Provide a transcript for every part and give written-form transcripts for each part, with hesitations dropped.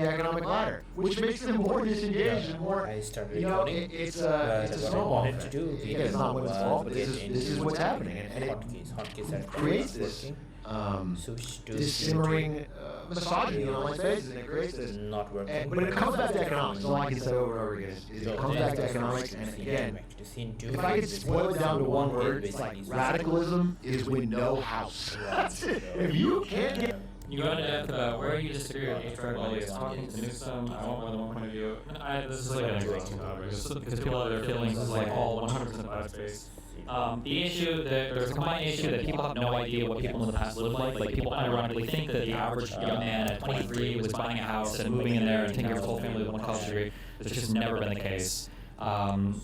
the economic ladder, which makes them more disengaged and more. I started You know, recording. it's But a what I snowball wanted effect. to do Again, it's not women's fault, but this is what's happening, and it hotkeys are creates this switch to this simmering misogyny on my faces, and it creates this. not working. But it comes back to economics. All I can say over and over again is it comes back to economics, and again, if I could boil it down to one word, it's like radicalism is with no house. That's it. If you can't get You go into depth about where you disagree with H.R. Elliott talking to Newsom. I want more than one point of view. This is like an exhausting topic because people have their feelings is like all 100% bias based. The issue that there's a combined issue that people have no idea what people in the past lived like. Like people unironically think that the average young man at 23 was buying a house and moving in there and taking care of his whole family with one college degree. That's just never been the case.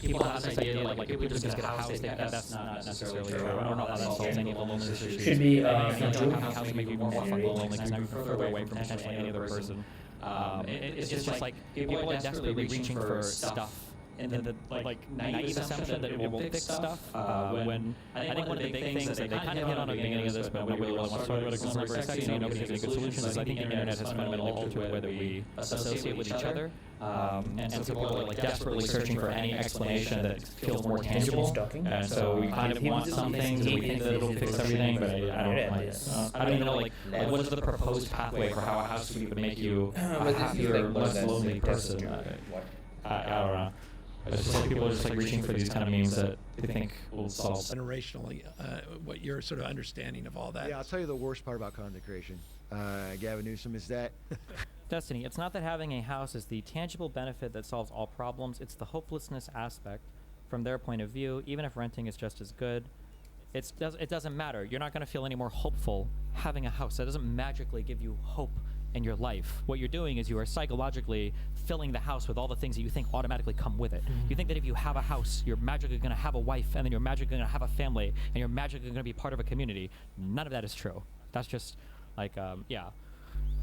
People have this idea that like people just get a house, they think that's not necessarily true. I don't know how that solves any of the loneliness issues. Should be having a house make you more fucking lonely because now you're further away from potentially any other person. It's just like people are desperately reaching for stuff. And then the like naive assumption that it will fix stuff. When I think one of the big things that they kind of hit on at the beginning of this, but nobody really wants to talk about it because it's not very sexy and nobody has any good solutions, is I think the internet has fundamentally altered the way that we associate with each other. And so people are like desperately searching for any explanation that feels more tangible. And so we kind of want some things and we think that it'll fix everything, but I don't even know like what is the proposed pathway for how a house would make you a happier, less lonely person. I don't know. It's just like people are just like reaching for these kind of memes that they think will solve. Generationally, what your sort of understanding of all that. Yeah, I'll tell you the worst part about content creation, Gavin Newsom, is that Destiny, it's not that having a house is the tangible benefit that solves all problems, it's the hopelessness aspect. From their point of view, even if renting is just as good, it doesn't matter. You're not going to feel any more hopeful having a house. That doesn't magically give you hope in your life. What you're doing is you are psychologically filling the house with all the things that you think automatically come with it. You think that if you have a house, you're magically going to have a wife, and then you're magically going to have a family, and you're magically going to be part of a community. None of that is true. That's just like, yeah.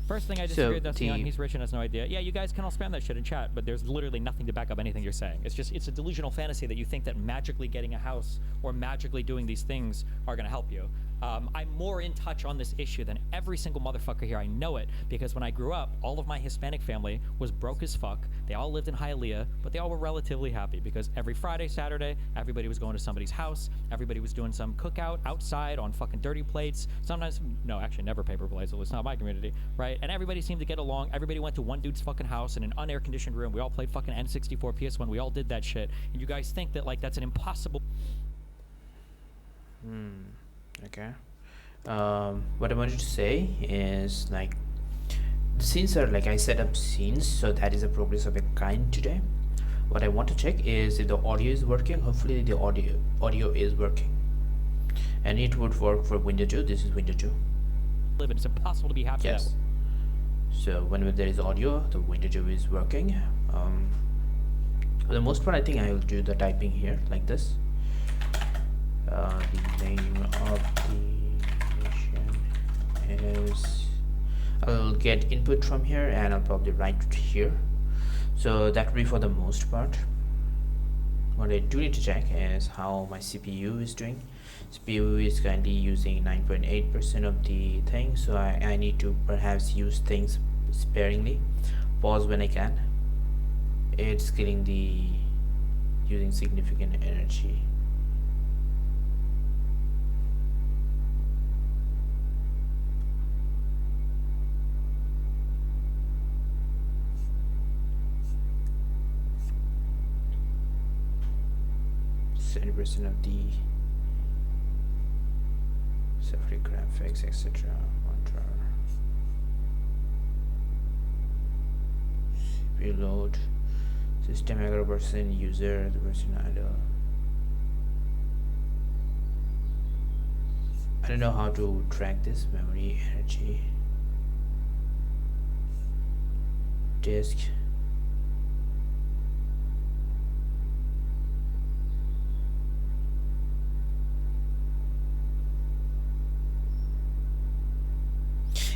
First thing I disagree with Destiny on, he's rich and has no idea. Yeah, you guys can all spam that shit in chat, but there's literally nothing to back up anything you're saying. It's a delusional fantasy that you think that magically getting a house or magically doing these things are going to help you. I'm more in touch on this issue than every single motherfucker here. I know it because when I grew up, all of my Hispanic family was broke as fuck. They all lived in Hialeah, but they all were relatively happy because every Friday, Saturday, everybody was going to somebody's house. Everybody was doing some cookout outside on fucking dirty plates. Sometimes, no, actually never paper plates. At least not my community, right? And everybody seemed to get along. Everybody went to one dude's fucking house in an unair conditioned room. We all played fucking N64 PS1. We all did that shit. And you guys think that like that's an impossible. Okay. What I wanted to say is like the scenes are like I set up scenes, so that is a progress of a kind today. What I want to check is if the audio is working. Hopefully the audio is working, and it would work for window 2. This is window 2. It's impossible to be happy. Yes. So whenever there is audio, the window 2 is working. For the most part, I think I will do the typing here like this. The name of the nation is, I'll get input from here and I'll probably write it here. So that will be for the most part. What I do need to check is how my CPU is doing. CPU is currently using 9.8% of the thing, so I need to perhaps use things sparingly. Pause when I can. It's getting using significant energy. Percent of the Safari graphics, etc. CPU load, system % user, the person idle. I don't know how to track this. Memory, energy, disk.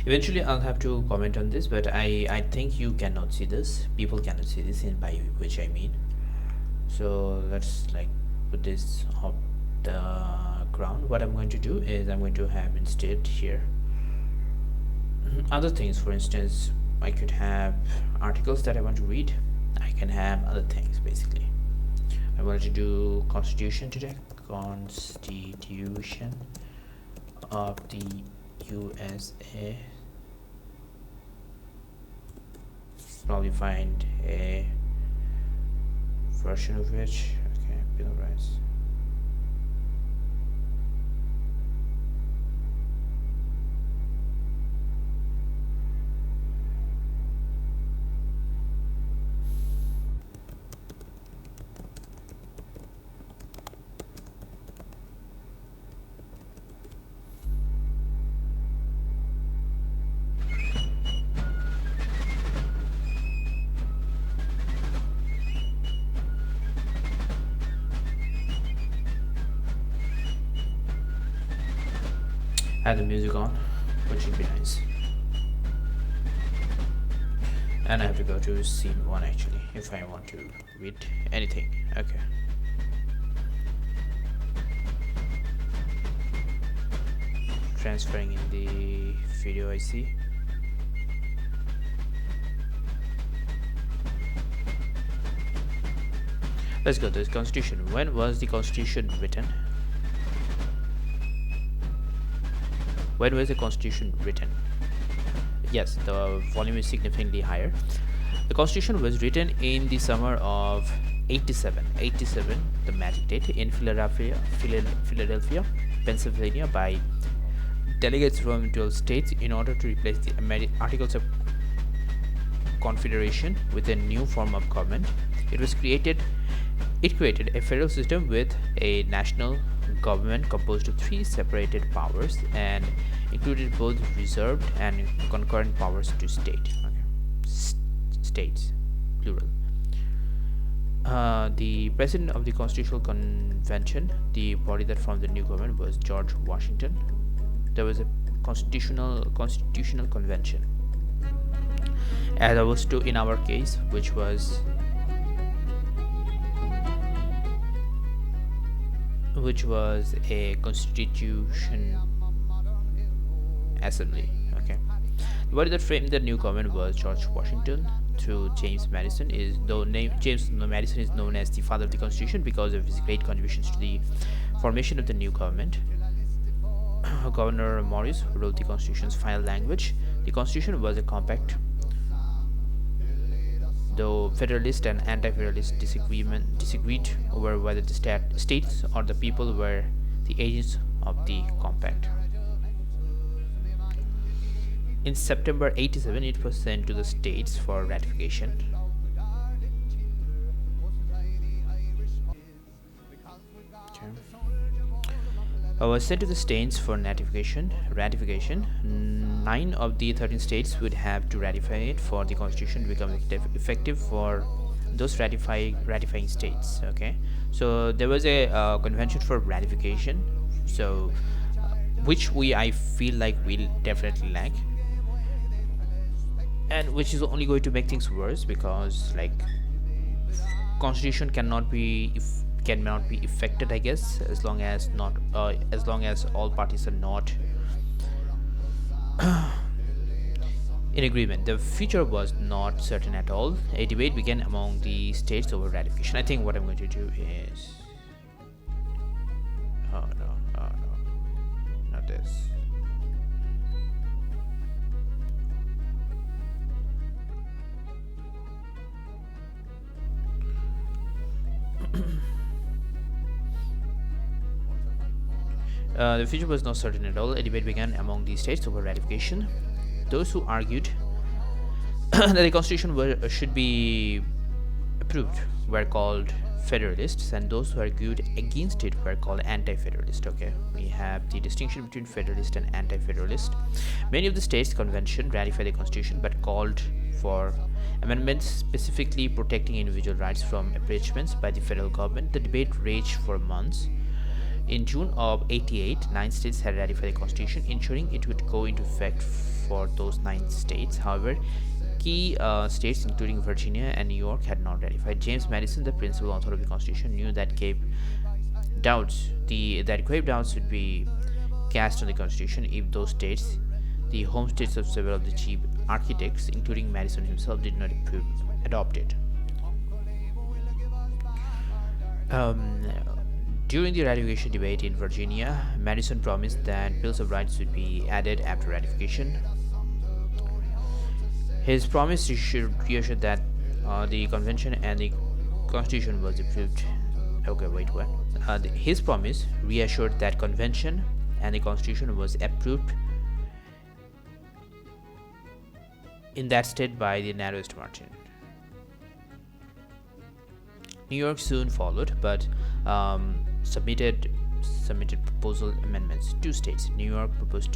Eventually I'll have to comment on this, but I think you cannot see this. People cannot see this, in by which I mean. So let's like put this off the ground. What I'm going to do is I'm going to have instead here other things. For instance, I could have articles that I want to read. I can have other things basically. I wanted to do Constitution today. Constitution of the USA. Probably find a version of which. Okay, Bill of Rights. Have the music on, which would be nice. And I have to go to scene 1 actually, if I want to read anything. Okay. Transferring in the video I see. Let's go to this Constitution. When was the Constitution written? When was the Constitution written? Yes, the volume is significantly higher. The Constitution was written in the summer of 87, the magic date, in Philadelphia, Pennsylvania, by delegates from 12 states in order to replace the Articles of Confederation with a new form of government. It created a federal system with a national government composed of 3 separated powers and included both reserved and concurrent powers to states, plural. The president of the Constitutional Convention, the body that formed the new government, was George Washington. There was a constitutional convention, as opposed to in our case, which was a constitution assembly. Okay, the body that framed the new government was George Washington through James Madison. James Madison is known as the father of the Constitution because of his great contributions to the formation of the new government. Governor Morris wrote the Constitution's final language. The Constitution was a compact, though Federalists and Anti-Federalists disagreed over whether the states or the people were the agents of the compact. In September 87, it was sent to the states for ratification. Was sent to the states for ratification. 9 of the 13 states would have to ratify it for the Constitution to become effective for those ratifying states. Okay, so there was a convention for ratification, so which I feel like we'll definitely lack, and which is only going to make things worse, because like Constitution cannot be affected, I guess, as long as all parties are not in agreement. The future was not certain at all. A debate began among the states over ratification. I think what I'm going to do is oh no, not this. The future was not certain at all. A debate began among the states over ratification. Those who argued that the Constitution should be approved were called Federalists, and those who argued against it were called Anti-Federalists. Okay, we have the distinction between Federalist and Anti-Federalist. Many of the states' convention ratified the Constitution but called for amendments specifically protecting individual rights from abridgments by the federal government. The debate raged for months. In June of 88, 9 states had ratified the Constitution, ensuring it would go into effect for those 9 states. However, key states including Virginia and New York had not ratified. James Madison, the principal author of the Constitution, knew that grave doubts would be cast on the Constitution if those states, the home states of several of the architects, including Madison himself, did not adopt it. During the ratification debate in Virginia, Madison promised that bills of rights would be added after ratification. His promise reassured that the convention and the constitution was approved. Okay, wait, what? His promise reassured that convention and the constitution was approved in that state by the narrowest margin. New York soon followed, but submitted proposal amendments. Two states, New York proposed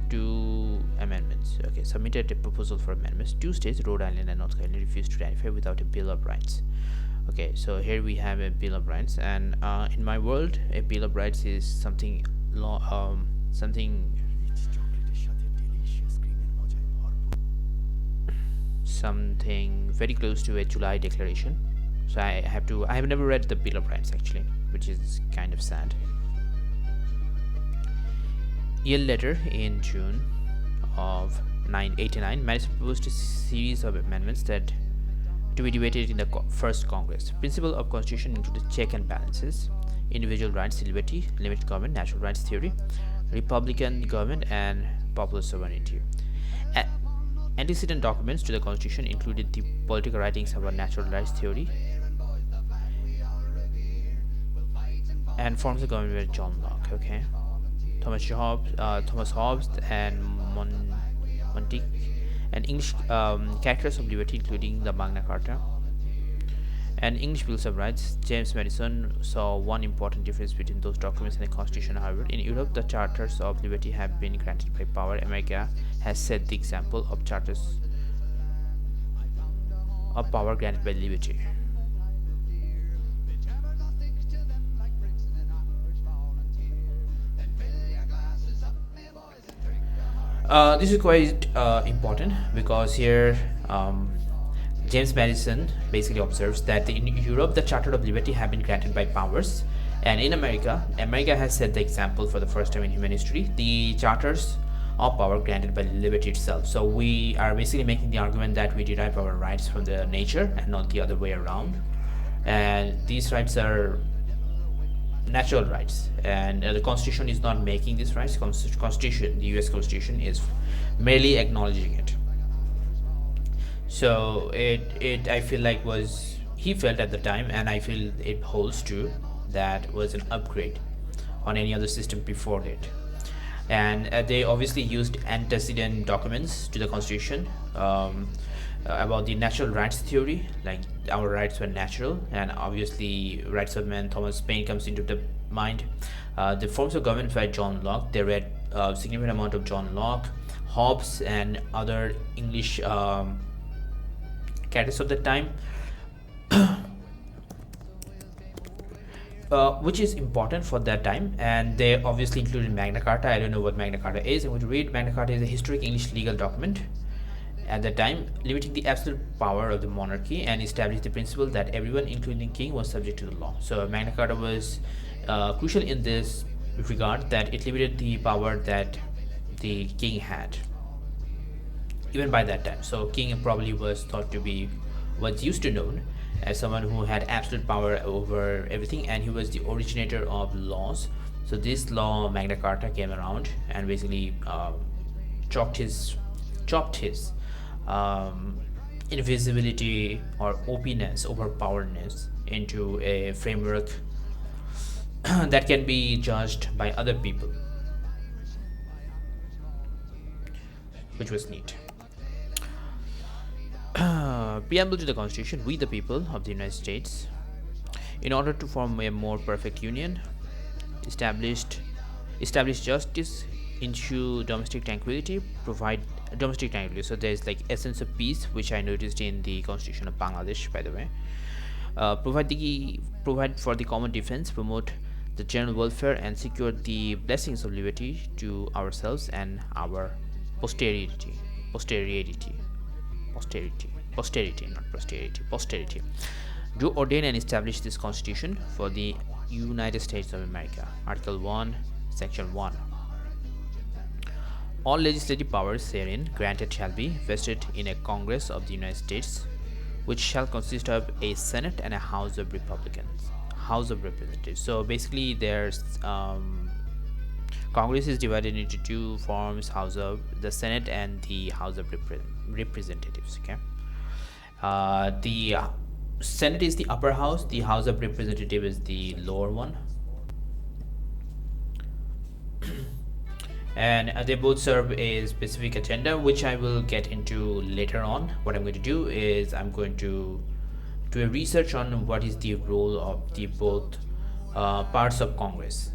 two amendments. Okay, submitted a proposal for amendments. Two states, Rhode Island and North Carolina, refused to ratify without a Bill of Rights. Okay, so here we have a Bill of Rights, and in my world, a Bill of Rights is something very close to a July Declaration. So I have never read the Bill of Rights actually, which is kind of sad. A year later, in June of 1989, Madison proposed a series of amendments that to be debated in the first Congress. Principle of Constitution included check and balances, individual rights, liberty, limited government, natural rights theory, republican government, and popular sovereignty. Antecedent documents to the Constitution included the political writings about natural rights theory and forms of government by John Locke. Okay, Thomas Hobbes, and Montague, and English characters of liberty, including the Magna Carta and English Bills of Rights. James Madison saw one important difference between those documents and the Constitution. However, in Europe, the charters of liberty have been granted by power. America has set the example of charters of power granted by liberty. This is quite important because here James Madison basically observes that in Europe the Charter of Liberty have been granted by powers, and in America has set the example for the first time in human history, the charters of power granted by liberty itself. So we are basically making the argument that we derive our rights from the nature and not the other way around, and these rights are natural rights, and the Constitution is not making these rights. The US Constitution is merely acknowledging it. So I feel like he felt at the time, and I feel it holds true, that was an upgrade on any other system before it. And they obviously used antecedent documents to the Constitution about the natural rights theory, like our rights were natural, and obviously rights of man, Thomas Paine comes into the mind. The forms of government by John Locke, they read a significant amount of John Locke, Hobbes, and other English characters of the time, which is important for that time. And they obviously included Magna Carta. I don't know what Magna Carta is. I'm going to read. Magna Carta is a historic English legal document at the time, limiting the absolute power of the monarchy and established the principle that everyone, including king, was subject to the law. So Magna Carta was crucial in this regard, that it limited the power that the king had even by that time. So king probably was thought to be what's used to known as someone who had absolute power over everything, and he was the originator of laws. So this law, Magna Carta, came around and basically chopped his invisibility or openness, overpowerness into a framework that can be judged by other people, which was neat. Preamble to the Constitution. We, the people of the United States, in order to form a more perfect union, establish justice, ensure domestic tranquility, provide domestic tranquility. So there's like essence of peace, which I noticed in the Constitution of Bangladesh, by the way. Provide for the common defense, promote the general welfare, and secure the blessings of liberty to ourselves and our posterity, do ordain and establish this Constitution for the United States of America. Article 1, Section 1. All legislative powers herein granted shall be vested in a Congress of the United States, which shall consist of a Senate and a House of House of Representatives. So basically, there's Congress is divided into two forms: House of the Senate and the House of Representatives. Okay, the Senate is the upper house. The House of Representative is the lower one. And they both serve a specific agenda, which I will get into later on. What I'm going to do is I'm going to do a research on what is the role of the both parts of Congress.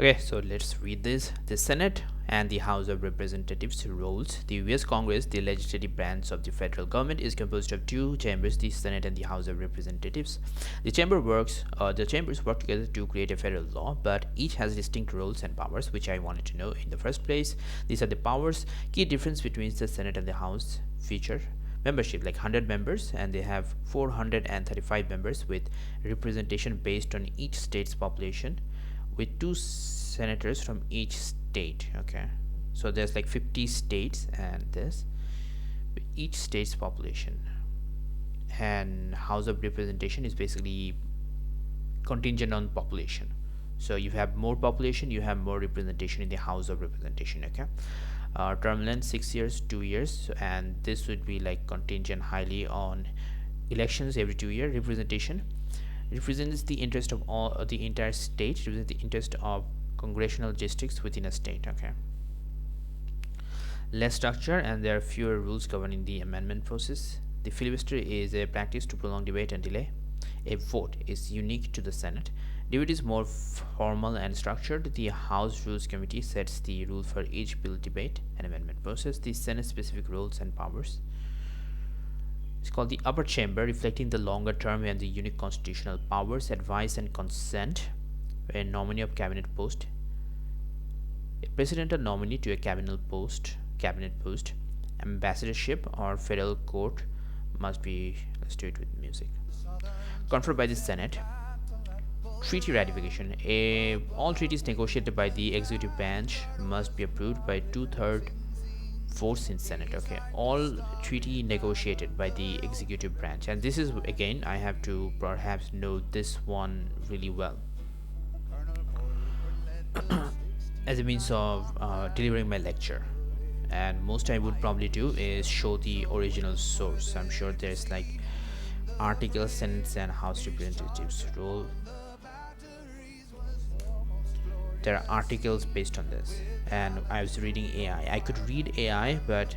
Okay, so let's read this. The Senate and the House of Representatives roles. The US Congress, the legislative branch of the federal government, is composed of two chambers, the Senate and the House of Representatives. The chambers work together to create a federal law, but each has distinct roles and powers, which I wanted to know in the first place. These are the powers. Key difference between the Senate and the House feature membership, like 100 members, and they have 435 members with representation based on each state's population, with 2 senators from each state. Okay, so there's like 50 states, and this with each state's population. And House of Representation is basically contingent on population. So you have more population, you have more representation in the House of Representation. Okay, term length 6 years, 2 years, and this would be like contingent highly on elections every 2 years. Representation represents the interest of all the entire state, represents the interest of congressional districts within a state. Okay, less structure, and there are fewer rules governing the amendment process. The filibuster is a practice to prolong debate and delay. A vote is unique to the Senate. Debate is more formal and structured. The House Rules Committee sets the rule for each bill debate and amendment process. The Senate specific roles and powers. It's called the upper chamber, reflecting the longer term and the unique constitutional powers, advice and consent, a nominee of cabinet post, a presidential nominee to a cabinet post, ambassadorship or federal court must be, let's do it with music, conferred by the Senate. Treaty ratification. All treaties negotiated by the executive branch must be approved by 2/3 votes in Senate. Okay, all treaty negotiated by the executive branch, and this is again, I have to perhaps know this one really well as a means of delivering my lecture. And most I would probably do is show the original source. I'm sure there's like articles, Senate and House Representatives role. There are articles based on this, and I was reading AI. I could read AI, but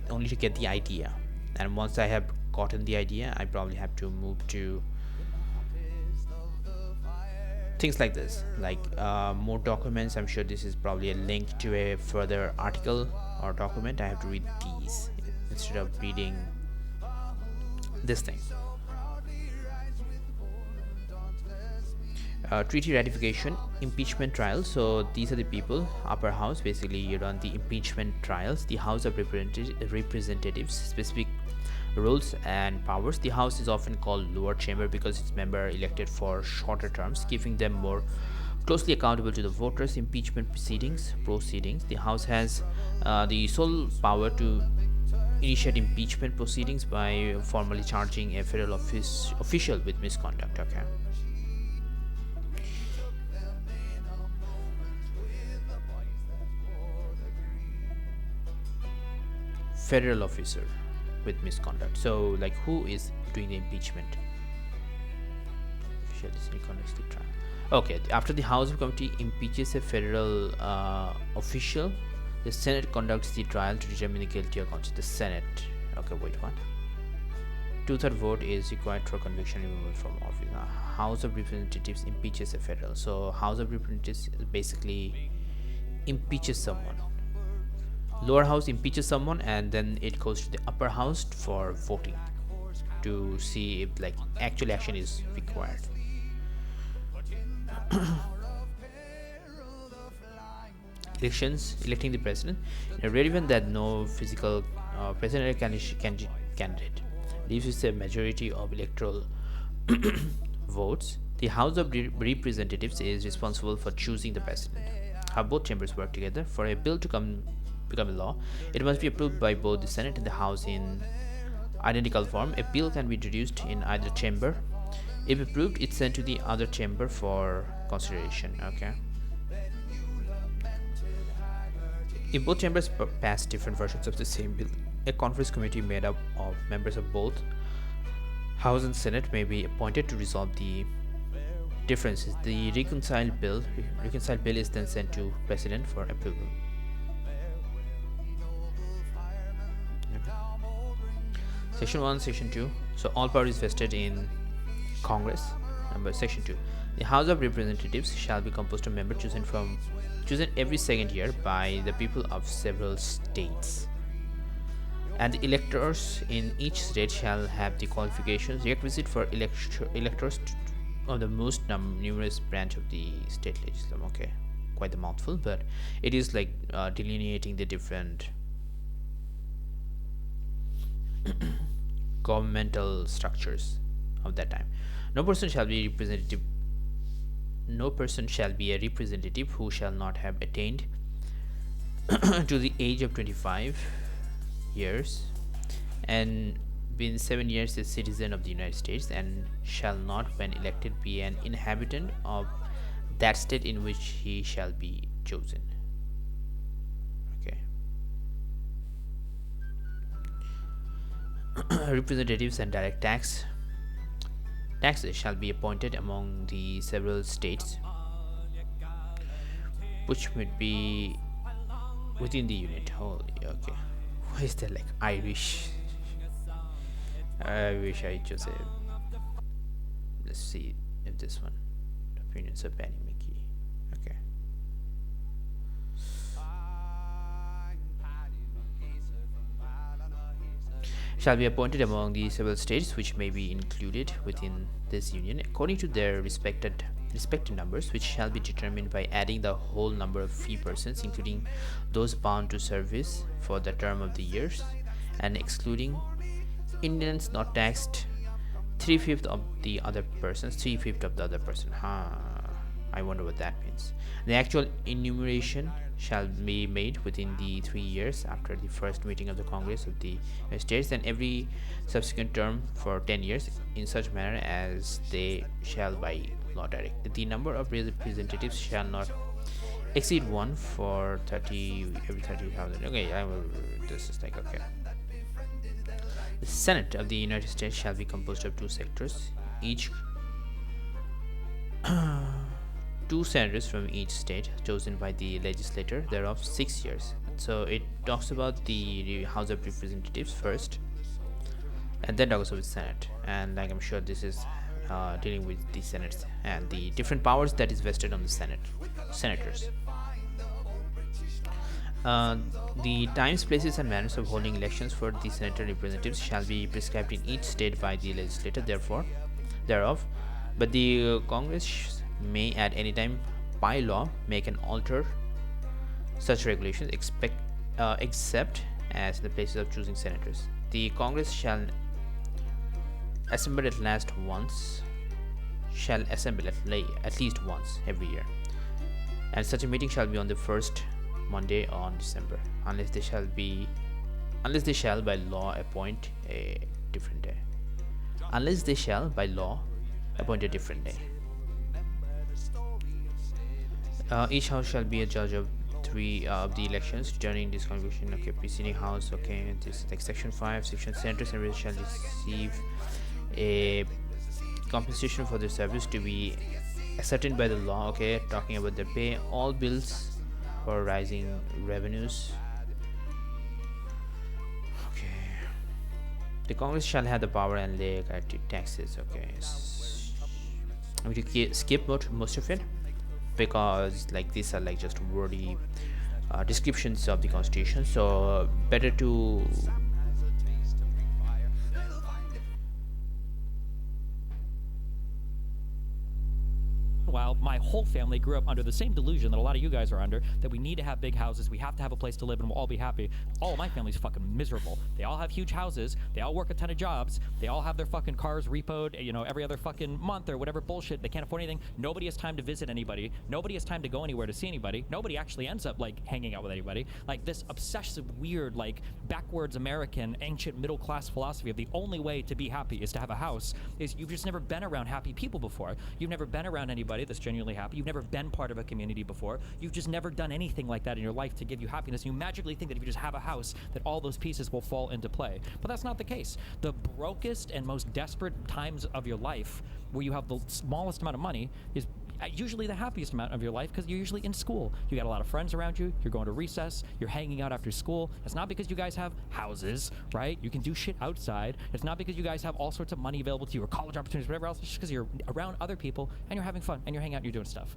only to get the idea. And once I have gotten the idea, I probably have to move to things like this, like more documents. I'm sure this is probably a link to a further article or document. I have to read these instead of reading this thing. Treaty ratification, impeachment trials. So these are the people, upper house, basically you run the impeachment trials. The House of Representatives, specific roles and powers. The House is often called lower chamber because its members elected for shorter terms, keeping them more closely accountable to the voters. Impeachment proceedings. The House has the sole power to initiate impeachment proceedings by formally charging a federal official with misconduct. Okay. Federal officer with misconduct. So like, who is doing the impeachment? Conducts the trial. Okay, after the House of Committee impeaches a federal official, the Senate conducts the trial to determine the guilty or guilty. The Senate. Okay, wait, what? 2/3 vote is required for conviction removal from office. House of Representatives impeaches a federal. So House of Representatives basically impeaches someone. Lower house impeaches someone, and then it goes to the upper house for voting to see if like actual action is required. Elections, electing the president. In a rare event that no physical president candidate leaves with a majority of electoral votes, the House of Representatives is responsible for choosing the president. How both chambers work together. For a bill to come become a law, it must be approved by both the Senate and the House in identical form. A bill can be introduced in either chamber. If approved, it's sent to the other chamber for consideration. Okay. If both chambers pass different versions of the same bill, a conference committee made up of members of both House and Senate may be appointed to resolve the differences. The reconciled bill is then sent to President for approval. Section 1, Section 2. So all powers vested in Congress. Section 2. The House of Representatives shall be composed of members chosen every second year by the people of several states. And the electors in each state shall have the qualifications requisite for electors of the most numerous branch of the state legislature. Okay, quite a mouthful, but it is like delineating the different governmental structures of that time. No person shall be a representative who shall not have attained to the age of 25 years and been 7 years a citizen of the United States, and shall not, when elected, be an inhabitant of that state in which he shall be chosen. Okay. Representatives and direct taxes shall be appointed among the several states which would be within the unit. Holy, okay. Why is that like Irish? I wish I chose it. Let's see if this one. Opinions of Penny Mickey. Okay. Shall be appointed among the several states which may be included within this union according to their respective numbers, which shall be determined by adding the whole number of free persons, including those bound to service for the term of the years, and excluding Indians not taxed 3/5 of the other persons. I wonder what that means. The actual enumeration shall be made within the 3 years after the first meeting of the Congress of the United States, and every subsequent term for 10 years, in such manner as they shall by law direct. The number of representatives shall not exceed one for every 30,000. Okay, this is like okay. The Senate of the United States shall be composed of 2 sectors, each 2 senators from each state, chosen by the legislature thereof 6 years. So it talks about the House of Representatives first, and then talks about the Senate. And like I'm sure this is dealing with the Senate and the different powers that is vested on the senators. The times, places, and manners of holding elections for the senator representatives shall be prescribed in each state by the legislature thereof, but the Congress may at any time by law make and alter such regulations except as in the places of choosing senators. The Congress shall assemble at least once every year, and such a meeting shall be on the first Monday on December, unless they shall by law appoint a different day. Each house shall be a judge of 3 of the elections during this convocation. Okay, preceding house. Okay, this like section 5. Section senators and shall receive a compensation for their service to be ascertained by the law. Okay, talking about their pay, all bills for rising revenues. Okay, the Congress shall have the power and lay taxes. Okay, I'm going to skip most of it, because like these are like just wordy descriptions of the Constitution, so better to Meanwhile, my whole family grew up under the same delusion that a lot of you guys are under, that we need to have big houses, we have to have a place to live, and we'll all be happy. All of my family's fucking miserable. They all have huge houses, they all work a ton of jobs, they all have their fucking cars repoed, you know, every other fucking month or whatever bullshit. They can't afford anything. Nobody has time to visit anybody. Nobody has time to go anywhere to see anybody. Nobody actually ends up, like, hanging out with anybody. Like, this obsessive, weird, like, backwards American, ancient middle-class philosophy of the only way to be happy is to have a house, is you've just never been around happy people before. You've never been around anybody that's genuinely happy. You've never been part of a community before. You've just never done anything like that in your life to give you happiness. You magically think that if you just have a house, that all those pieces will fall into play. But that's not the case. The brokest and most desperate times of your life, where you have the smallest amount of money, is usually the happiest amount of your life, because you're usually in school. You got a lot of friends around you. You're going to recess. You're hanging out after school. It's not because you guys have houses, right? You can do shit outside. It's not because you guys have all sorts of money available to you or college opportunities, whatever else. It's just because you're around other people and you're having fun and you're hanging out and you're doing stuff.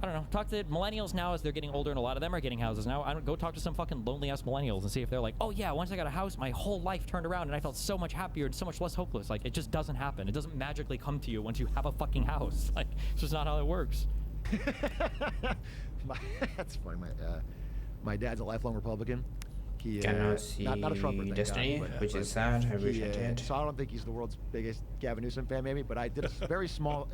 I don't know. Talk to millennials now as they're getting older, and a lot of them are getting houses now. I don't go talk to some fucking lonely ass millennials and see if they're like, oh yeah, once I got a house, my whole life turned around and I felt so much happier and so much less hopeless. Like, it just doesn't happen. It doesn't magically come to you once you have a fucking house. Like, it's just not how it works. That's funny. My dad's a lifelong Republican. He Cannot see not a Trumper, thank Destiny, God, which is sad. I wish I did. So I don't think he's the world's biggest Gavin Newsom fan, maybe, but I did a very small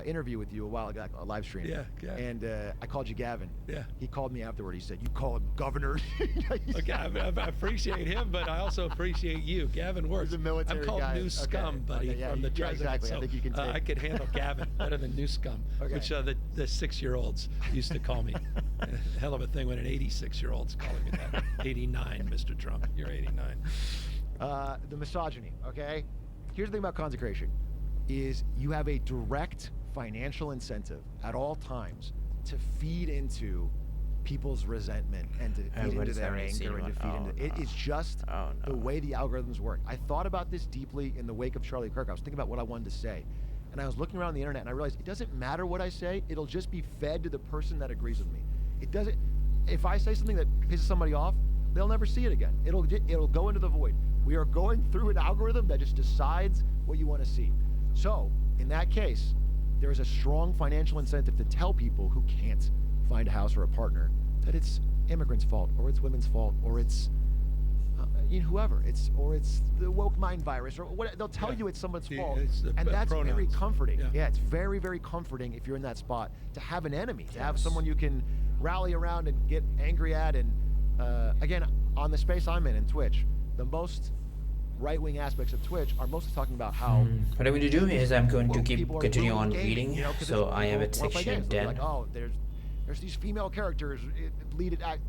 interview with you a while ago, a live stream. Yeah. And I called you Gavin. Yeah. He called me afterward. He said, "You call him governor." Okay, I appreciate him, but I also appreciate you. Gavin works. He's a military I'm called guy. New Scum, buddy, yeah, from the yeah, president. exactly. So, I think you can take. I could handle Gavin better than New Scum, Okay. which the 6-year-olds used to call me. Hell of a thing when an 86-year-old's calling me that. 89, Mr. Trump. You're 89. The misogyny, okay? Here's the thing about consecration, is you have a direct financial incentive at all times to feed into people's resentment and to feed into their anger and to feed into it is just the way the algorithms work. I thought about this deeply in the wake of Charlie Kirk. I was thinking about what I wanted to say, and I was looking around the internet and I realized it doesn't matter what I say, it'll just be fed to the person that agrees with me. It doesn't. If I say something that pisses somebody off, they'll never see it again. It'll go into the void. We are going through an algorithm that just decides what you want to see. So in that case, there is a strong financial incentive to tell people who can't find a house or a partner that it's immigrants' fault, or it's women's fault, or it's whoever. It's the woke mind virus, or what. They'll tell you it's someone's fault, and that's pronouns. very comforting. Yeah. It's very, very comforting if you're in that spot to have an enemy, to have someone you can rally around and get angry at. And again, on the space I'm in Twitch, the most right-wing aspects of Twitch are mostly talking about how What I'm going to do is I'm going to people are continue on ruining reading. games, 'cause So I am at people wanna play section games. They'll be 10. like, oh, there's these female characters lead it act.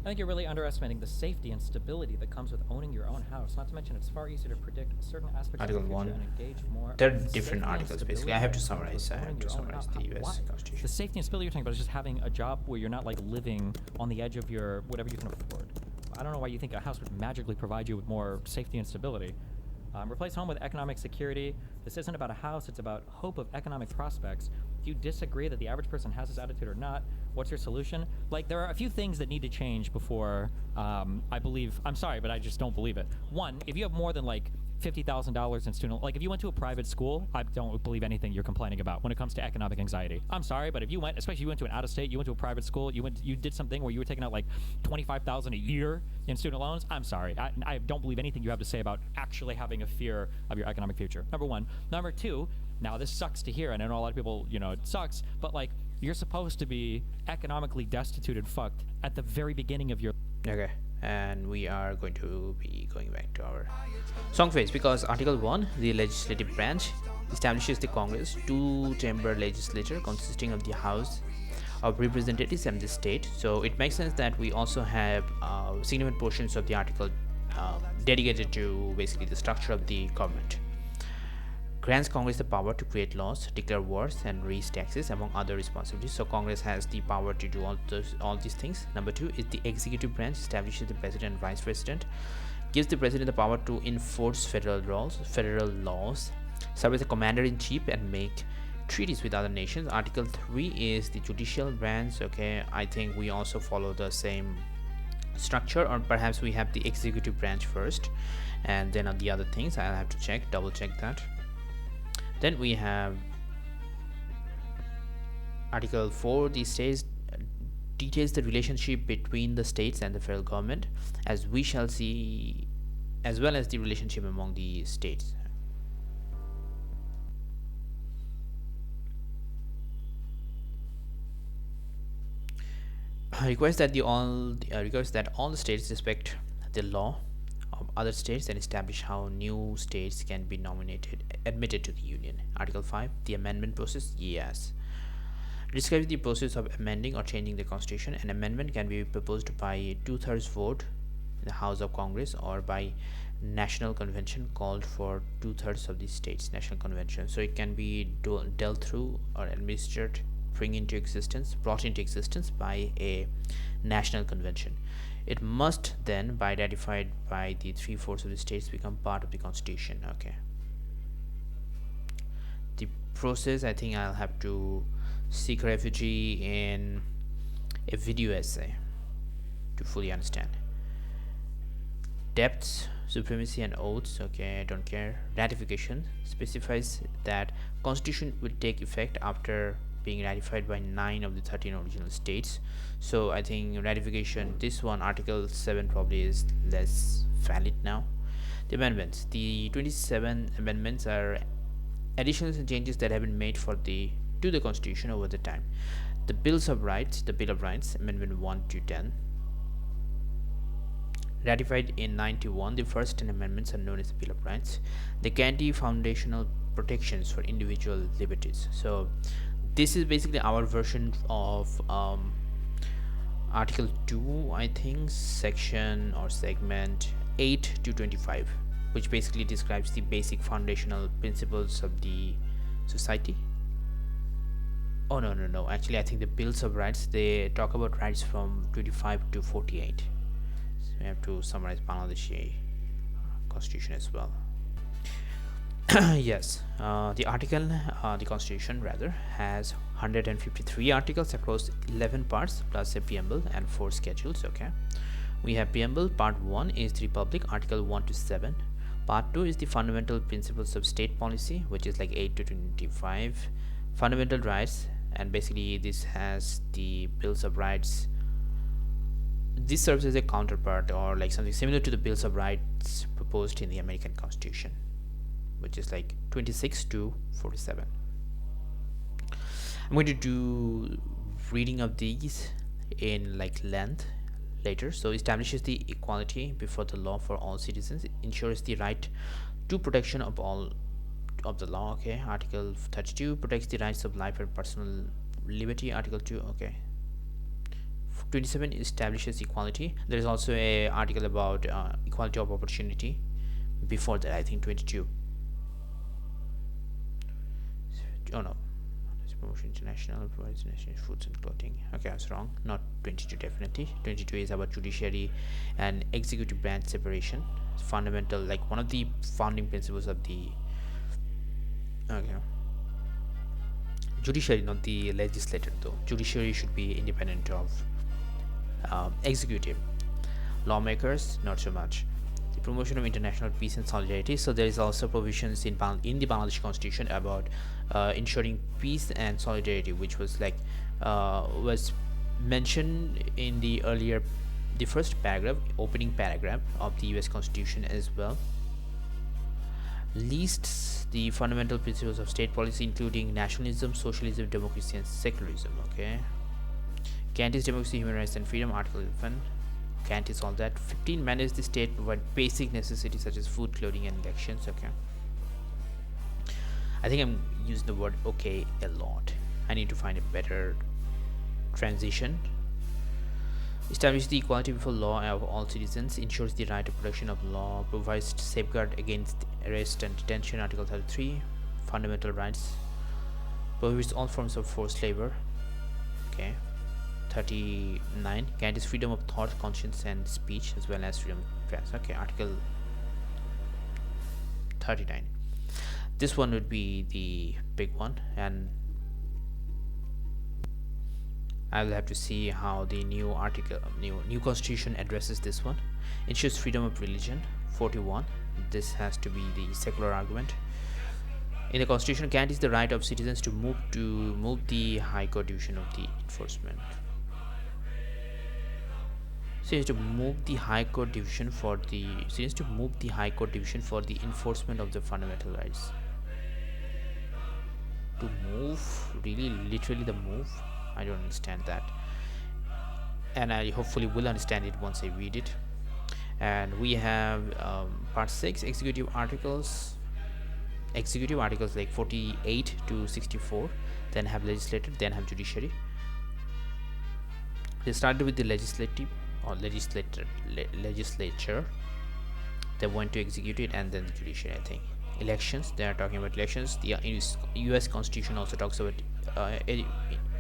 I think you're really underestimating the safety and stability that comes with owning your own house. Not to mention, it's far easier to predict certain aspects Article of the future 1. and engage more. There are in the different safety and articles, basically. stability I have to that comes summarize. with I have owning to your own summarize house. the US Why? Constitution. The safety and stability you're talking about is just having a job where you're not like living on the edge of your whatever you can afford. I don't know why you think a house would magically provide you with more safety and stability. Replace home with economic security. This isn't about a house, it's about hope of economic prospects. Do you disagree that the average person has this attitude or not? What's your solution? Like, there are a few things that need to change before I believe, I'm sorry, but I just don't believe it. One, if you have more than like $50,000 in student, like if you went to a private school, I don't believe anything you're complaining about when it comes to economic anxiety. I'm sorry, but if you went, especially if you went to an out-of-state, you went to a private school, you did something where you were taking out like $25,000 a year in student loans, I'm sorry. I don't believe anything you have to say about actually having a fear of your economic future. Number one. Number two, now this sucks to hear, and I know a lot of people, it sucks, but like, you're supposed to be economically destitute and fucked at the very beginning of your Okay, and we are going to be going back to our song phase, because Article 1, the legislative branch, establishes the Congress, two-chamber legislature consisting of the House of Representatives and the state. So it makes sense that we also have significant portions of the article dedicated to basically the structure of the government. Grants Congress the power to create laws, declare wars, and raise taxes, among other responsibilities. So Congress has the power to do all these things. Number two is the executive branch, establishes the president and vice president, gives the president the power to enforce federal laws, serve as a commander-in-chief, and make treaties with other nations. Article 3 is the judicial branch. Okay, I think we also follow the same structure, or perhaps we have the executive branch first and then on the other things. I'll have to double check that. Then we have Article 4. The states details the relationship between the states and the federal government, as we shall see, as well as the relationship among the states. Requires that all the states respect the law of other states and establish how new states can be admitted to the union. Article 5, the amendment process. Yes, describes the process of amending or changing the constitution. An amendment can be proposed by a 2/3 vote in the House of Congress or by national convention called for 2/3 of the states national convention. So it can be dealt through or administered, brought into existence by a national convention. It must then be ratified by the 3/4 of the states, become part of the constitution. Okay, the process, I think I'll have to seek refuge in a video essay to fully understand. Depths, supremacy and oaths. Okay, I don't care. Ratification specifies that constitution will take effect after being ratified by 9 of the 13 original states. So I think ratification, this one, Article 7, probably is less valid now. The amendments, the 27 amendments are additions and changes that have been made to the constitution over the time. The Bill of Rights, Amendment 1 to 10, ratified in 91. The first 10 amendments are known as the Bill of Rights. They guarantee foundational protections for individual liberties. So this is basically our version of Article 2, I think, section or segment 8 to 25, which basically describes the basic foundational principles of the society. Oh, no, actually I think the Bills of Rights, they talk about rights from 25 to 48. So we have to summarize Bangladeshi constitution as well. Yes, the constitution rather has 153 articles across 11 parts plus a preamble and 4 schedules. Okay, we have preamble. Part 1 is the Republic, Article 1 to 7. Part 2 is the fundamental principles of state policy, which is like 8 to 25. Fundamental rights, and basically this has the Bills of Rights. This serves as a counterpart or like something similar to the Bills of Rights proposed in the American Constitution, which is like 26 to 47. I'm going to do reading of these in like length later. So establishes the equality before the law for all citizens, ensures the right to protection of all of the law. Okay, Article 32 protects the rights of life and personal liberty. Article 2. Okay, 27 establishes equality. There is also a article about equality of opportunity before that, I think 22. Oh no, promotion international provides national foods and clothing. Okay, I was wrong. Not 22, definitely. 22 is about judiciary and executive branch separation. It's fundamental, like one of the founding principles of the judiciary, not the legislature though. Judiciary should be independent of executive. Lawmakers, not so much. The promotion of international peace and solidarity. So there is also provisions in the Bangladesh Constitution about ensuring peace and solidarity, which was like was mentioned in the first paragraph, opening paragraph of the US Constitution as well. Lists the fundamental principles of state policy, including nationalism, socialism, democracy, and secularism. Okay, guarantees democracy, human rights, and freedom. Article 11 guarantees all that. 15 manage the state, provide basic necessities such as food, clothing, and elections. Okay, I think I'm using the word okay a lot. I need to find a better transition. Establishes the equality before law of all citizens, ensures the right to protection of law, provides safeguard against arrest and detention. Article 33, fundamental rights, prohibits all forms of forced labor. Okay, 39, guarantees freedom of thought, conscience, and speech, as well as freedom of press. Okay, Article 39. This one would be the big one, and I will have to see how the new constitution addresses this one. Ensures freedom of religion. 41. This has to be the secular argument. In the Constitution, guarantees the right of citizens to move the High Court division of the enforcement. Says to move the High Court division for the enforcement of the fundamental rights. To move, really, literally the move. I don't understand that, and I hopefully will understand it once I read it. And we have part 6, executive articles like 48 to 64, then have legislature, then have judiciary. They started with the legislature, they went to executive, and then the judiciary, I think. Elections, they are talking about elections. The US Constitution also talks about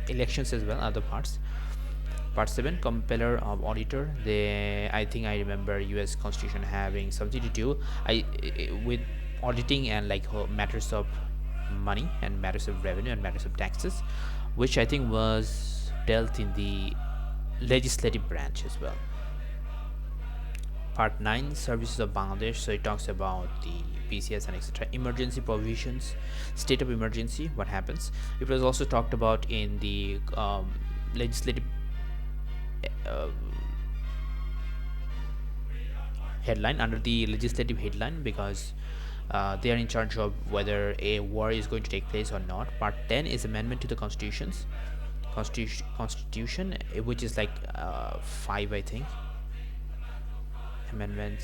elections as well, other parts. Part 7, compeller of auditor. I think I remember US Constitution having something to do with auditing and like matters of money and matters of revenue and matters of taxes, which I think was dealt in the legislative branch as well. Part 9, services of Bangladesh. So it talks about the PCS and etc. Emergency provisions, state of emergency, what happens. It was also talked about in the legislative headline, under the legislative headline, because they are in charge of whether a war is going to take place or not. Part 10 is amendment to the constitution, which is like 5, I think. Amendment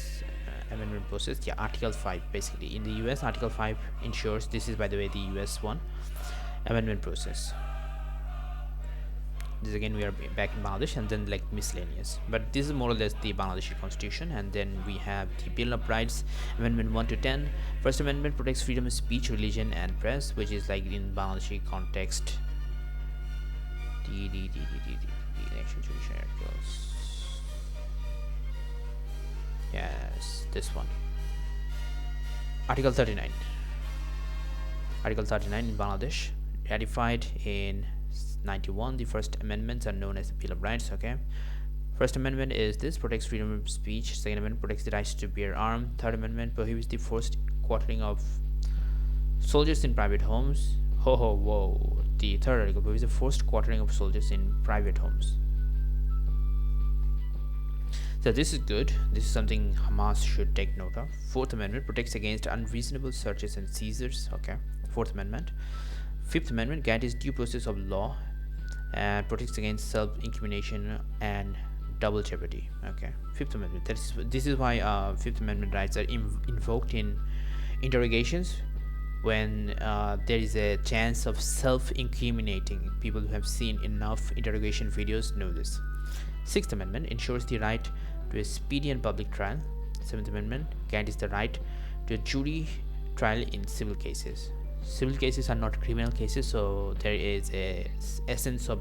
process. Yeah, Article 5 basically. In the US, Article 5 ensures, this is by the way the US one, amendment process. This again, we are back in Bangladesh, and then like miscellaneous, but this is more or less the Bangladeshi constitution. And then we have the Bill of Rights, amendment 1 to 10. First amendment protects freedom of speech, religion and press, which is like in Bangladeshi context the election judiciary articles. Yes, this one. Article 39 in Bangladesh, ratified in 91. The first amendments are known as the Bill of Rights. Okay, first amendment is this: protects freedom of speech. Second amendment protects the rights to bear arms. Third amendment prohibits the forced quartering of soldiers in private homes. Whoa. The third article prohibits the forced quartering of soldiers in private homes. So this is good. This is something Hamas should take note of. Fourth amendment protects against unreasonable searches and seizures. Okay, fourth amendment. Fifth amendment guarantees due process of law and protects against self-incrimination and double jeopardy. Okay, fifth amendment. This is why fifth amendment rights are invoked in interrogations when there is a chance of self-incriminating. People who have seen enough interrogation videos know this. Sixth amendment ensures the right to a speedy and public trial. Seventh amendment guarantees the right to a jury trial in civil cases. Civil cases are not criminal cases, so there is a essence of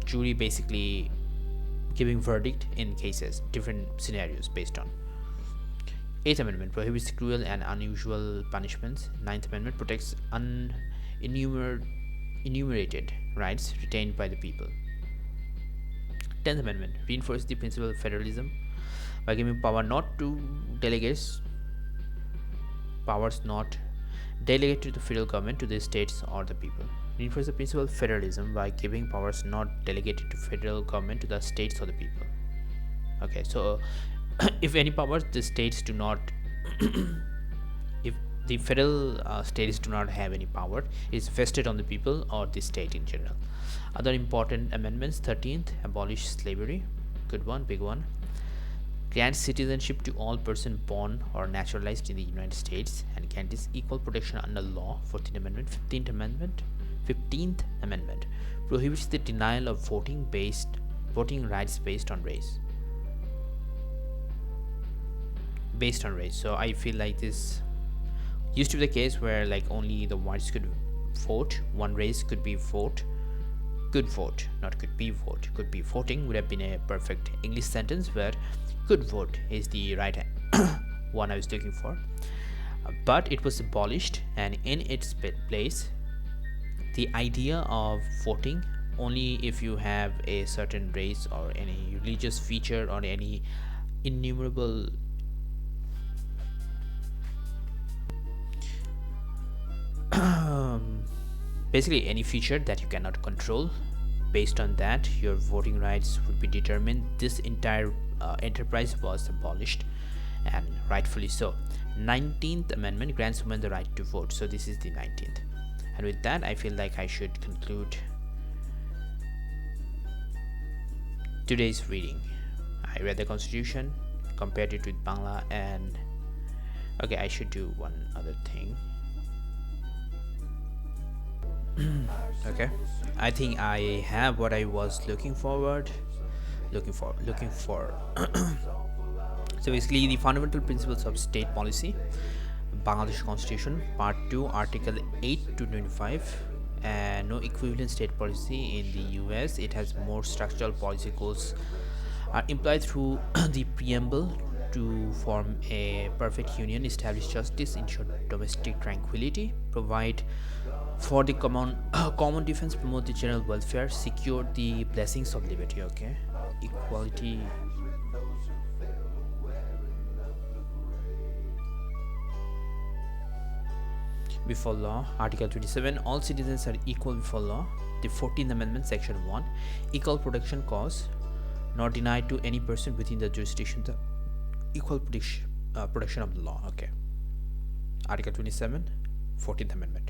jury basically giving verdict in cases, different scenarios based on. Eighth amendment prohibits cruel and unusual punishments. Ninth amendment protects enumerated rights retained by the people. 10th amendment reinforces the principle of federalism by giving powers not delegated to the federal government, to the states or the people. Reinforces the principle of federalism by giving powers not delegated to federal government, to the states or the people. Okay, so if any powers the states do not if the federal states do not have any power, it is vested on the people or the state in general. Other important amendments: 13th, abolish slavery, good one, big one. Grants citizenship to all persons born or naturalized in the United States and guarantees equal protection under law. 14th amendment. 15th amendment prohibits the denial of voting rights based on race. So I feel like this used to be the case where like only the whites could vote, one race could be could vote, not could be vote. Could be voting would have been a perfect English sentence, where could vote is the right one I was looking for. But it was abolished, and in its place, the idea of voting only if you have a certain race or any religious feature or any innumerable basically any feature that you cannot control. Based on that, your voting rights would be determined. This entire enterprise was abolished, and rightfully so. 19th Amendment grants women the right to vote. So this is the 19th. And with that, I feel like I should conclude today's reading. I read the Constitution, compared it with Bangla, and okay, I should do one other thing. Okay, I think I have what I was looking for. So basically, the fundamental principles of state policy, Bangladesh Constitution, Part 2, Article 8 to 25, and no equivalent state policy in the US. It has more structural policy goals are implied through the preamble to form a perfect union, establish justice, ensure domestic tranquility, provide for the common defense, promote the general welfare, secure the blessings of liberty. Okay, equality. Before law, Article 27, all citizens are equal before law. The 14th Amendment, Section 1, equal protection cause, not denied to any person within the jurisdiction, the equal protection of the law. Okay. Article 27, 14th Amendment.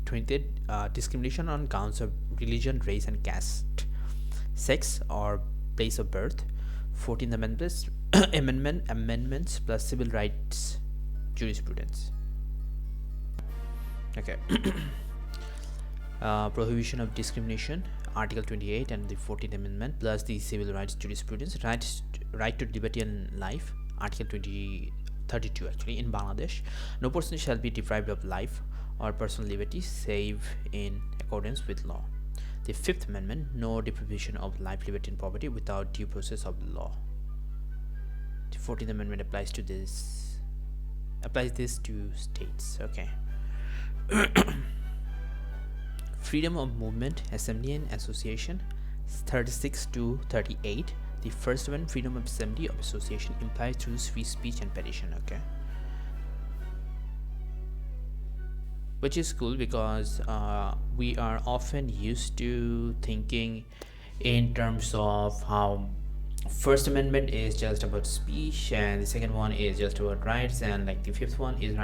20th, discrimination on grounds of religion, race, and caste, sex, or place of birth. 14th amendments plus civil rights jurisprudence. Okay. Prohibition of discrimination, Article 28 and the 14th Amendment plus the civil rights jurisprudence. Right to liberty and life, Article 32 actually, in Bangladesh. No person shall be deprived of life or personal liberty save in accordance with law. The 5th Amendment, no deprivation of life, liberty, and property without due process of law. The 14th Amendment applies this to states. Okay. Freedom of movement, assembly, and association, 36 to 38. The first one, freedom of assembly of association, implies through free speech and petition. Okay, which is cool because we are often used to thinking in terms of how First Amendment is just about speech, and the second one is just about rights, and like the fifth one is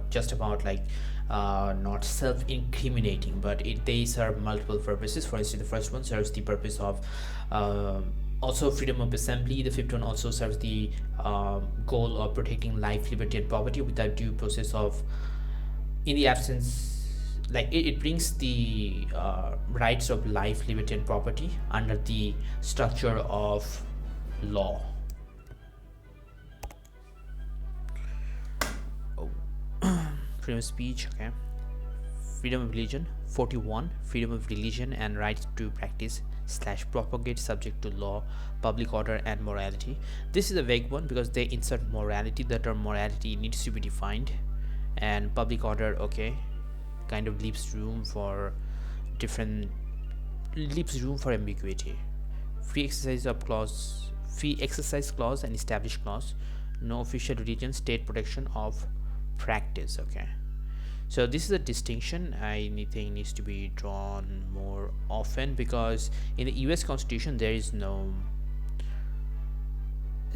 just about like not self-incriminating, but they serve multiple purposes. For instance, the first one serves the purpose of also freedom of assembly. The fifth one also serves the goal of protecting life, liberty, and property without due process of, in the absence, like it brings the rights of life, liberty, and property under the structure of law. Freedom of speech. Okay. Freedom of religion, 41. Freedom of religion and right to practice / propagate subject to law, public order, and morality. This is a vague one because they insert morality. The term morality needs to be defined, and public order, okay, kind of leaves room for ambiguity. Free exercise clause and established clause, no official religion, state protection of practice. Okay, so this is a distinction I think needs to be drawn more often, because in the US Constitution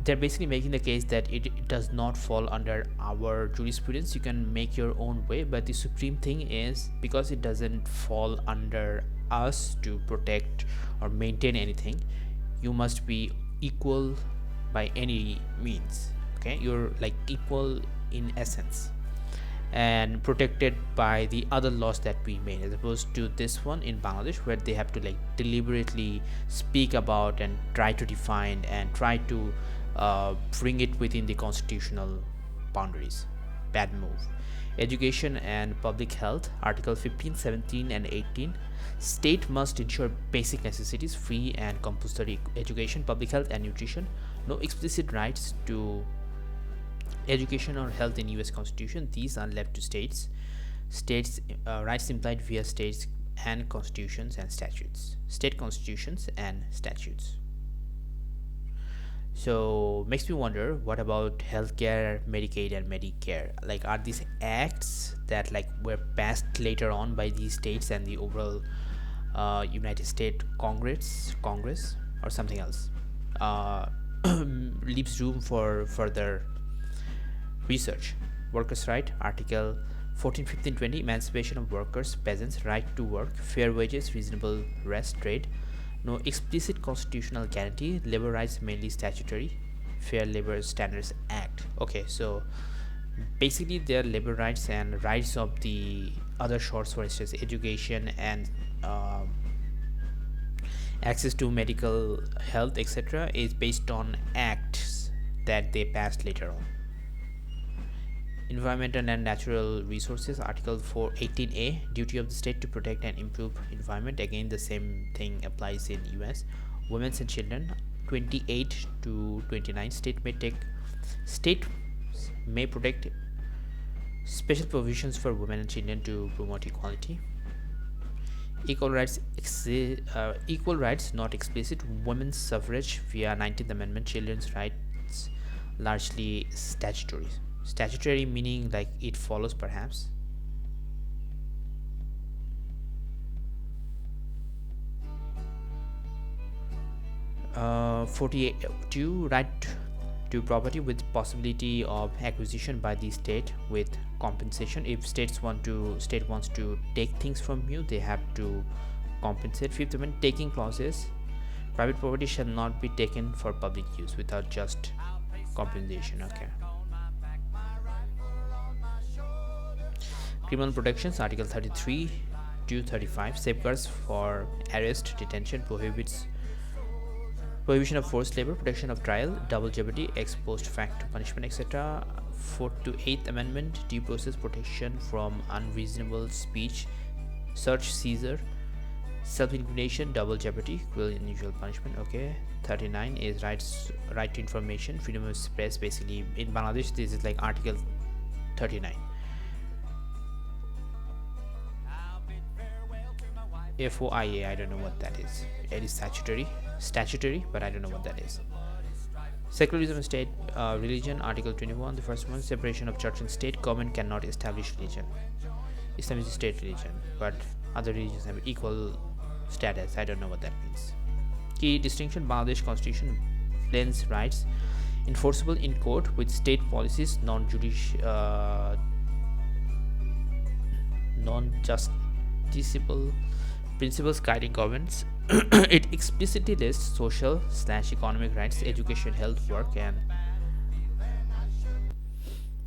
they're basically making the case that it does not fall under our jurisprudence. You can make your own way, but the supreme thing is, because it doesn't fall under us to protect or maintain anything, you must be equal by any means. Okay, you're like equal in essence and protected by the other laws that we made, as opposed to this one in Bangladesh, where they have to like deliberately speak about and try to define and try to bring it within the constitutional boundaries. Bad move. Education and public health, Article 15, 17, and 18. State must ensure basic necessities, free and compulsory education, public health, and nutrition. No explicit rights to education or health in US Constitution. These are left to states. Rights implied via states and constitutions and statutes. State constitutions and statutes. So makes me wonder, what about healthcare, Medicaid, and Medicare? Like, are these acts that like were passed later on by these states and the overall United States Congress, or something else? Uh, leaves room for further research. Workers' right, Article 14, 15, 20, emancipation of workers, peasants, right to work, fair wages, reasonable rest, trade. No explicit constitutional guarantee. Labor rights mainly statutory. Fair Labor Standards Act. Okay, so basically their labor rights and rights of the other shorts, for instance, education and access to medical health, etc., is based on acts that they passed later on. Environmental and natural resources, Article 418A, duty of the state to protect and improve environment. Again, the same thing applies in US. Women and children, 28 to 29, state may protect special provisions for women and children to promote equality. Equal rights, not explicit. Women's suffrage via 19th Amendment. Children's rights largely statutory. Statutory meaning like it follows, perhaps. Uh, 42, right to property with possibility of acquisition by the state with compensation. If state wants to take things from you, they have to compensate. Fifth Amendment, taking clauses, private property shall not be taken for public use without just compensation. Okay. Criminal protections, Article 33 to 35, safeguards for arrest, detention, prohibition of forced labor, protection of trial, double jeopardy, ex post facto punishment, etc. 4th to 8th Amendment, due process, protection from unreasonable speech, search, seizure, self-incrimination, double jeopardy, cruel and unusual punishment. Okay. 39 is right to information, freedom of press. Basically, in Bangladesh, this is like Article 39. FOIA, I don't know what that is. It is statutory, but I don't know what that is. Secularism and state religion, Article 21, the first one, separation of church and state. Government cannot establish religion. Islam is a state religion, but other religions have equal status. I don't know what that means. Key distinction, Bangladesh Constitution blends rights enforceable in court with state policies, non-justiciable principles guiding governments. It explicitly lists social/economic rights, education, health, work, and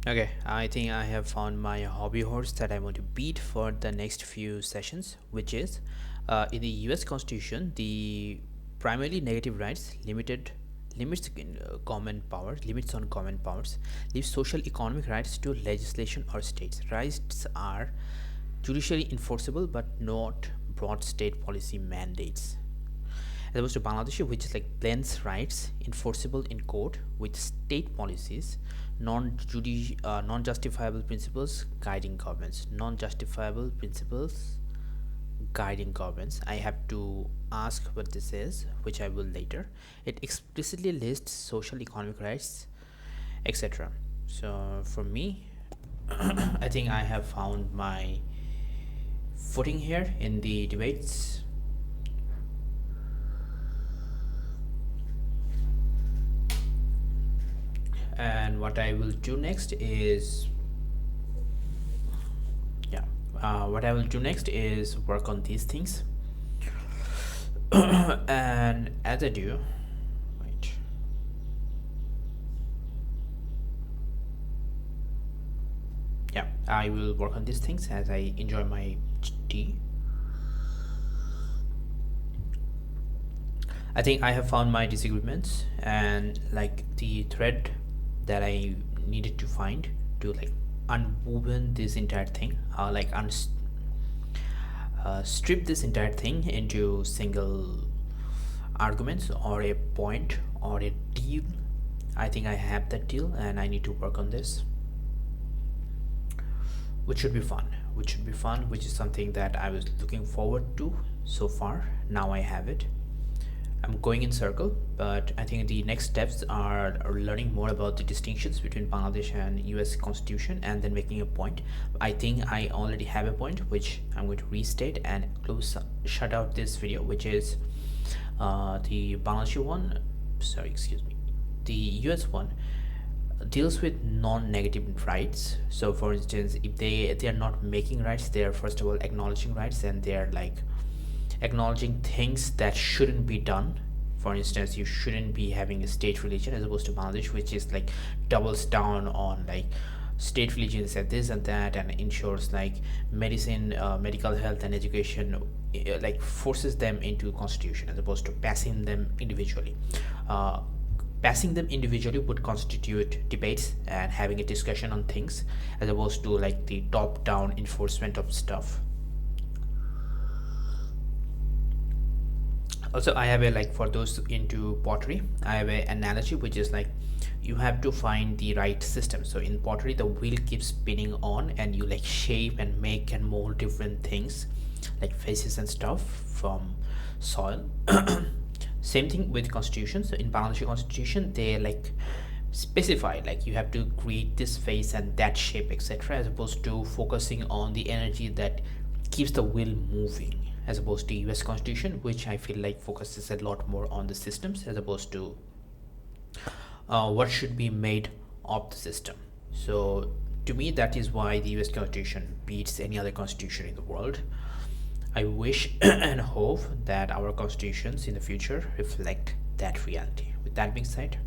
okay, I think I have found my hobby horse that I want to beat for the next few sessions, which is in the US Constitution, the primarily negative rights limits on government powers, leaves social economic rights to legislation or states. Rights are judicially enforceable but not broad state policy mandates, as opposed to Bangladesh, which is like blends rights enforceable in court with state policies, non-justifiable principles guiding governments. I have to ask what this is, which I will later. It explicitly lists social economic rights, etc. So for me, I think I have found my footing here in the debates. And what I will do next is work on these things. And as I do, wait. Yeah, I will work on these things as I enjoy my tea. I think I have found my disagreements and like the thread that I needed to find to like unwoven this entire thing, strip this entire thing into single arguments or a point or a deal. I think I have that deal and I need to work on this, which should be fun, which is something that I was looking forward to so far. Now I have it. I'm going in circle, but I think the next steps are learning more about the distinctions between Bangladesh and US Constitution and then making a point. I think I already have a point which I'm going to restate and shut out this video, which is the Bangladeshi one, sorry, excuse me, the US one deals with non-negative rights. So for instance, if they are not making rights, they are first of all acknowledging rights, and they are like acknowledging things that shouldn't be done. For instance, you shouldn't be having a state religion, as opposed to Bangladesh, which is like doubles down on like state religions and this and that, and ensures like medicine, medical health and education, like forces them into constitution, as opposed to passing them individually. Passing them individually would constitute debates and having a discussion on things, as opposed to like the top down enforcement of stuff. Also, I have a, like, for those into pottery, I have an analogy which is like you have to find the right system. So in pottery, the wheel keeps spinning on, and you like shape and make and mold different things like faces and stuff from soil. Same thing with constitution. So in Bangladeshi constitution, they like specify like you have to create this face and that shape, etc., as opposed to focusing on the energy that keeps the wheel moving, as opposed to US Constitution, which I feel like focuses a lot more on the systems as opposed to what should be made of the system. So to me, that is why the US Constitution beats any other constitution in the world. I wish and hope that our constitutions in the future reflect that reality. With that being said,